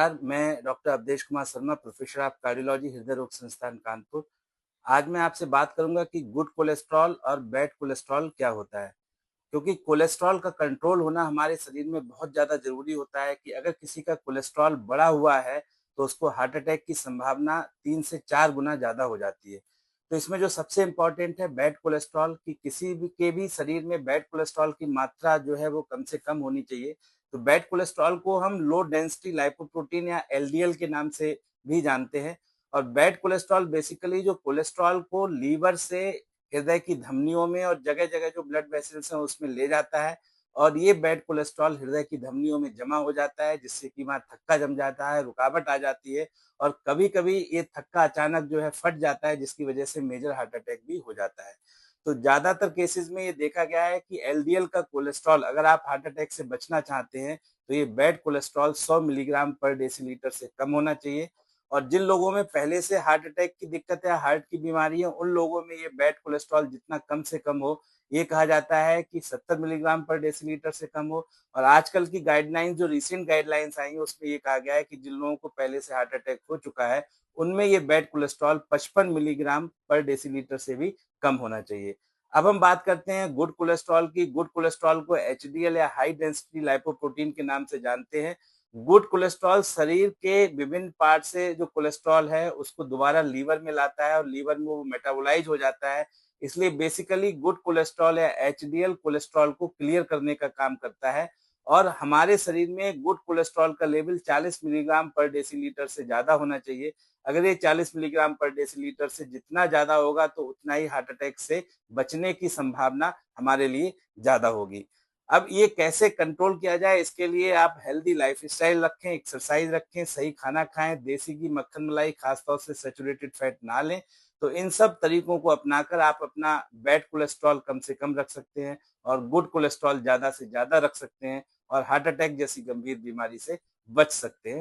मैं doctor Awadhesh Kumar Sharma, professor of cardiology, हृदय रोग संस्थान कानपुर। आज मैं आपसे बात करूंगा कि गुड कोलेस्ट्रॉल और बैड कोलेस्ट्रॉल क्या होता है। क्योंकि कोलेस्ट्रॉल का कंट्रोल होना हमारे शरीर में बहुत ज़्यादा ज़रूरी होता है कि अगर किसी का कोलेस्ट्रॉल बढ़ा हुआ है, तो उसको हार्ट अटैक की संभावना 3 से 4 गुना ज़्यादा हो जाती है। तो इसमें जो सबसे इम्पोर्टेंट है बैड कोलेस्ट्रॉल, कि किसी भी शरीर में बैड कोलेस्ट्रॉल की मात्रा जो है वो कम से कम होनी चाहिए। तो बैड कोलेस्ट्रॉल को हम लो डेंसिटी लाइपोप्रोटीन या एलडीएल के नाम से भी जानते हैं। और बैड कोलेस्ट्रॉल बेसिकली जो कोलेस्ट्रॉल को लीवर से हृदय की धमनियों में और जगह-जगह जो ब्लड वेसल्स हैं उसमें ले जाता है, और ये बैड कोलेस्ट्रॉल हृदय की धमनियों में जमा हो जाता है, जिससे कि वहाँ थक्का जम जाता है, रुकावट आ जाती है, और कभी-कभी ये थक्का अचानक जो है फट जाता है, जिसकी वजह से मेजर हार्ट अटैक भी हो जाता है। तो ज़्यादातर केसेज़ में ये देखा गया है कि एलडीएल का कोलेस्ट्रॉल, अगर आप हार्ट अटैक से बचना चाहते हैं, तो ये बैड कोलेस्ट्रॉल 100 मिलीग्राम पर डेसीलीटर से कम होना चाहिए। और जिन लोगों में पहले से हार्ट अटैक की दिक्कत है, हार्ट की बीमारी है, उन लोगों में ये बैड कोलेस्ट्रॉल जितना कम से कम हो, ये कहा जाता है कि 70 मिलीग्राम पर डेसीलीटर से कम हो। और आजकल की गाइडलाइंस, जो रिसेंट गाइडलाइंस आई हैं, उसमें ये कहा गया है कि जिन लोगों को पहले से हार्ट अटैक हो चुका है, उनमें ये बैड कोलेस्ट्रॉल 55 मिलीग्राम पर डेसीलीटर से भी कम होना चाहिए। अब हम बात करते हैं गुड कोलेस्ट्रॉल की। गुड कोलेस्ट्रॉल को एचडीएल या हाई डेंसिटी लाइपोप्रोटीन के नाम से जानते हैं। गुड कोलेस्ट्रॉल शरीर के विभिन्न पार्ट से जो कोलेस्ट्रॉल है उसको दोबारा लीवर में लाता है, और लीवर में वो मेटाबोलाइज हो जाता है। इसलिए बेसिकली गुड कोलेस्ट्रॉल या एचडीएल कोलेस्ट्रॉल को क्लियर करने का काम करता है। और हमारे शरीर में गुड कोलेस्ट्रॉल का लेवल 40 मिलीग्राम पर डेसीलीटर से ज्यादा होना चाहिए। अगर ये 40 मिलीग्राम पर डेसीलीटर से जितना ज्यादा होगा, तो उतना ही हार्ट अटैक से बचने की संभावना हमारे लिए ज्यादा होगी। अब ये कैसे कंट्रोल किया जाए, इसके लिए आप हेल्दी लाइफस्टाइल रखें, एक्सरसाइज रखें, सही खाना खाएं, देसी घी, मक्खन, मलाई, खासतौर से सैचुरेटेड फैट ना लें। तो इन सब तरीकों को अपनाकर आप अपना बैड कोलेस्ट्रॉल कम से कम रख सकते हैं, और गुड कोलेस्ट्रॉल ज्यादा से ज्यादा रख सकते हैं, और हार्ट अटैक जैसी गंभीर बीमारी से बच सकते हैं।